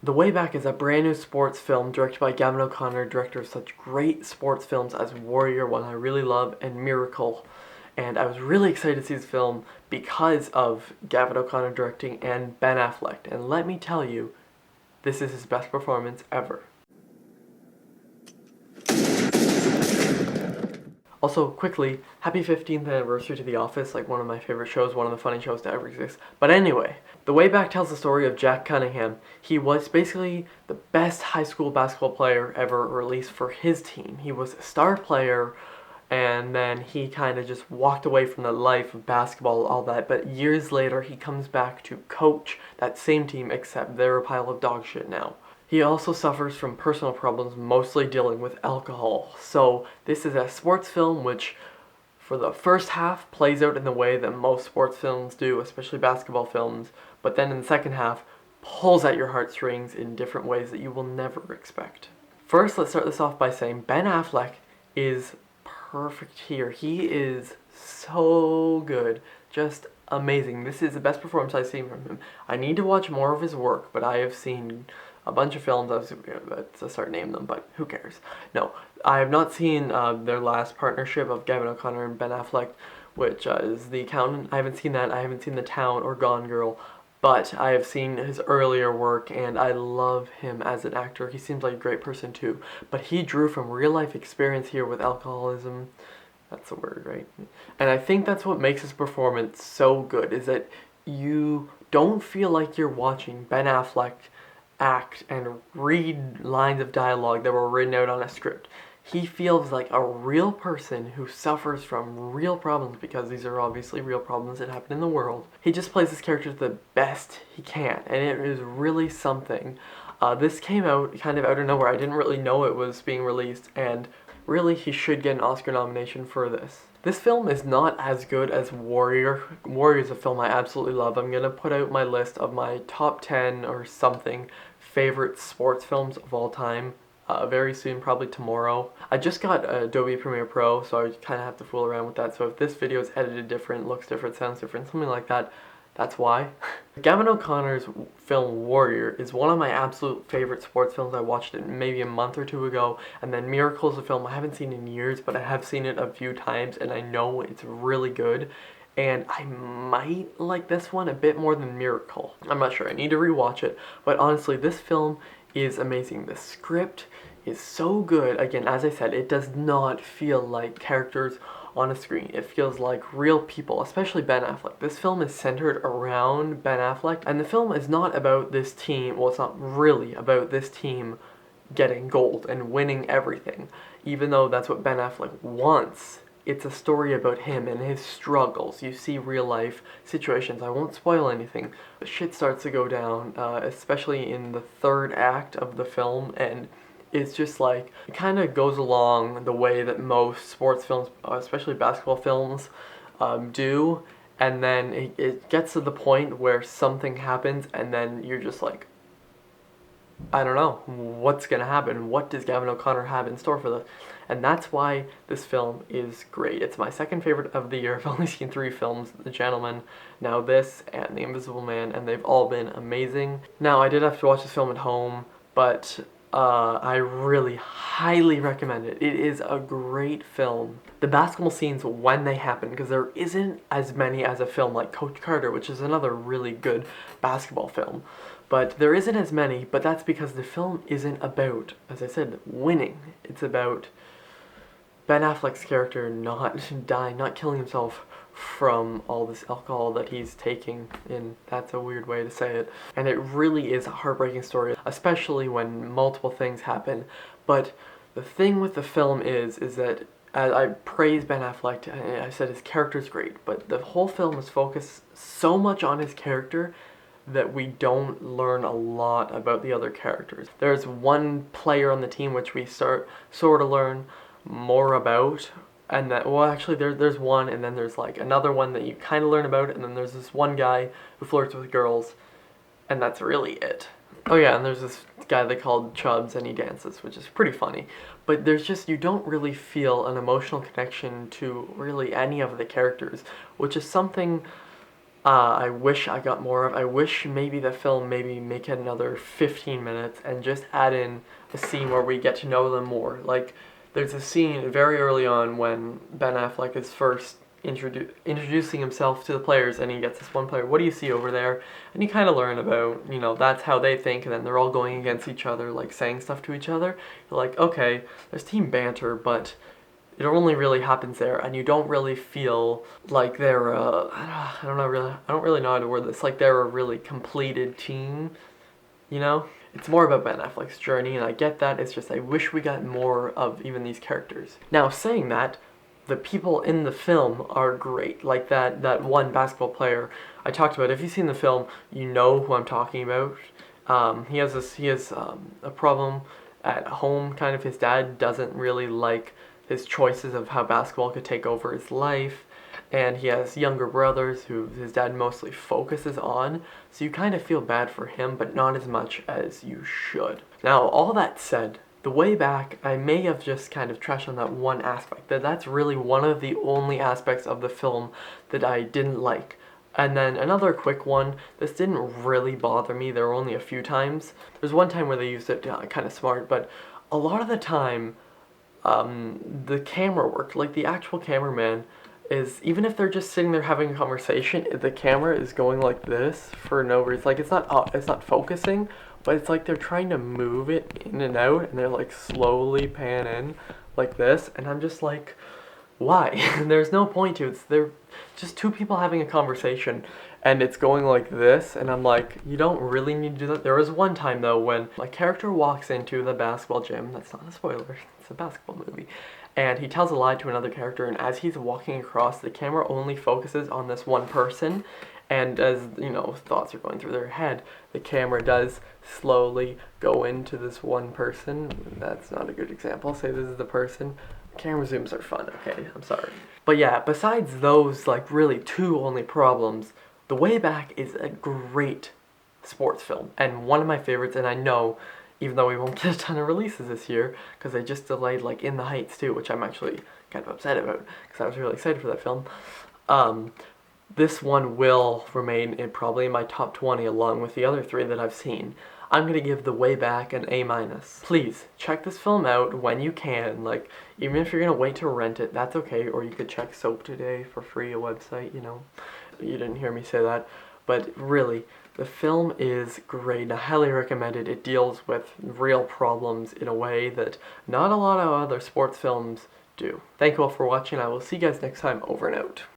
The Way Back is a brand new sports film directed by Gavin O'Connor, director of such great sports films as Warrior, one I really love, and Miracle. And I was really excited to see this film because of Gavin O'Connor directing and Ben Affleck. And let me tell you, this is his best performance ever. Also, quickly, happy 15th anniversary to The Office, like one of my favorite shows, one of the funny shows to ever exist. But anyway, The Way Back tells the story of Jack Cunningham. He was basically the best high school basketball player ever, or at least for his team. He was a star player, and then he kind of just walked away from the life of basketball, all that. But years later, he comes back to coach that same team, except they're a pile of dog shit now. He also suffers from personal problems, mostly dealing with alcohol. So this is a sports film which, for the first half, plays out in the way that most sports films do, especially basketball films, but then in the second half, pulls at your heartstrings in different ways that you will never expect. First, let's start this off by saying Ben Affleck is perfect here. He is so good. Just amazing. This is the best performance I've seen from him. I need to watch more of his work, but I have seen a bunch of films. I was about to start naming them, but who cares? No, I have not seen their last partnership of Gavin O'Connor and Ben Affleck, which is The Accountant. I haven't seen that. I haven't seen The Town or Gone Girl, but I have seen his earlier work, and I love him as an actor. He seems like a great person too, but he drew from real life experience here with alcoholism. That's the word, right? And I think that's what makes his performance so good, is that you don't feel like you're watching Ben Affleck act and read lines of dialogue that were written out on a script. He feels like a real person who suffers from real problems, because these are obviously real problems that happen in the world. He just plays his character the best he can, and it is really something. This came out kind of out of nowhere. I didn't really know it was being released, and really he should get an Oscar nomination for this. This film is not as good as Warrior. Warrior is a film I absolutely love. I'm going to put out my list of my top 10 or something favorite sports films of all time very soon, probably tomorrow. I just got Adobe Premiere Pro, so I kind of have to fool around with that. So if this video is edited different, looks different, sounds different, something like that, that's why. Gavin O'Connor's film Warrior is one of my absolute favorite sports films. I watched it maybe a month or two ago. And then Miracle is a film I haven't seen in years, but I have seen it a few times, and I know it's really good. And I might like this one a bit more than Miracle. I'm not sure. I need to rewatch it. But honestly, this film is amazing. The script is so good. Again, as I said, it does not feel like characters on a screen. It feels like real people, especially Ben Affleck. This film is centered around Ben Affleck, and the film is not about this team, well, it's not really about this team getting gold and winning everything, even though that's what Ben Affleck wants. It's a story about him and his struggles. You see real life situations. I won't spoil anything, but shit starts to go down, especially in the third act of the film, and it's just like, it kind of goes along the way that most sports films, especially basketball films, do, and then it gets to the point where something happens, and then you're just like, I don't know, what's gonna happen? What does Gavin O'Connor have in store for this? And that's why this film is great. It's my second favorite of the year. I've only seen 3 films, The Gentleman, now this, and The Invisible Man, and they've all been amazing. Now, I did have to watch this film at home, but I really highly recommend it. It is a great film. The basketball scenes, when they happen, because there isn't as many as a film like Coach Carter, which is another really good basketball film. But there isn't as many, but that's because the film isn't about, as I said, winning. It's about Ben Affleck's character not dying, not killing himself from all this alcohol that he's taking, and that's a weird way to say it. And it really is a heartbreaking story, especially when multiple things happen. But the thing with the film is that, as I praise Ben Affleck, I said his character's great, but the whole film is focused so much on his character that we don't learn a lot about the other characters. There's one player on the team which we sort of learn more about, and that, well, actually there's one, and then there's like another one that you kind of learn about, and then there's this one guy who flirts with girls, and that's really it. Oh yeah, and there's this guy they called Chubbs, and he dances, which is pretty funny. But there's just, you don't really feel an emotional connection to really any of the characters, which is something I wish I got more of. I wish maybe the film maybe make it another 15 minutes and just add in a scene where we get to know them more. Like, there's a scene very early on when Ben Affleck is first introducing himself to the players, and he gets this one player, what do you see over there? And you kind of learn about, that's how they think, and then they're all going against each other, like saying stuff to each other. You're like, okay, there's team banter, but it only really happens there, and you don't really feel like they're I don't really know how to word this, like they're a really completed team, It's more about Ben Affleck's journey, and I get that. It's just I wish we got more of even these characters. Now, saying that, the people in the film are great. Like that one basketball player I talked about. If you've seen the film, you know who I'm talking about. He has a problem at home. Kind of, his dad doesn't really like his choices of how basketball could take over his life, and he has younger brothers who his dad mostly focuses on, so you kind of feel bad for him, but not as much as you should. Now, all that said, the way back, I may have just kind of trashed on that one aspect. That's really one of the only aspects of the film that I didn't like. And then another quick one, this didn't really bother me. There were only a few times. There's one time where they used it kind of smart, but a lot of the time, the camera work, like the actual cameraman is, even if they're just sitting there having a conversation, the camera is going like this for no reason. Like, it's not focusing, but it's like they're trying to move it in and out, and they're like slowly pan in like this, and I'm just like, why? There's no point to it. They're just two people having a conversation, and it's going like this, and I'm like, you don't really need to do that. There was one time, though, when my character walks into the basketball gym. That's not a spoiler, it's a basketball movie. And he tells a lie to another character, and as he's walking across, the camera only focuses on this one person, and as, thoughts are going through their head, the camera does slowly go into this one person. That's not a good example. Say this is the person. Camera zooms are fun, okay? I'm sorry. But yeah, besides those, really two only problems, The Way Back is a great sports film, and one of my favorites, and I know, even though we won't get a ton of releases this year, because they just delayed, In the Heights, too, which I'm actually kind of upset about, because I was really excited for that film. This one will remain probably in my top 20, along with the other three that I've seen. I'm going to give The Way Back an A-. Please, check this film out when you can. Even if you're going to wait to rent it, that's okay. Or you could check Soap Today for free, a website, You didn't hear me say that. But really, the film is great. I highly recommend it. It deals with real problems in a way that not a lot of other sports films do. Thank you all for watching. I will see you guys next time. Over and out.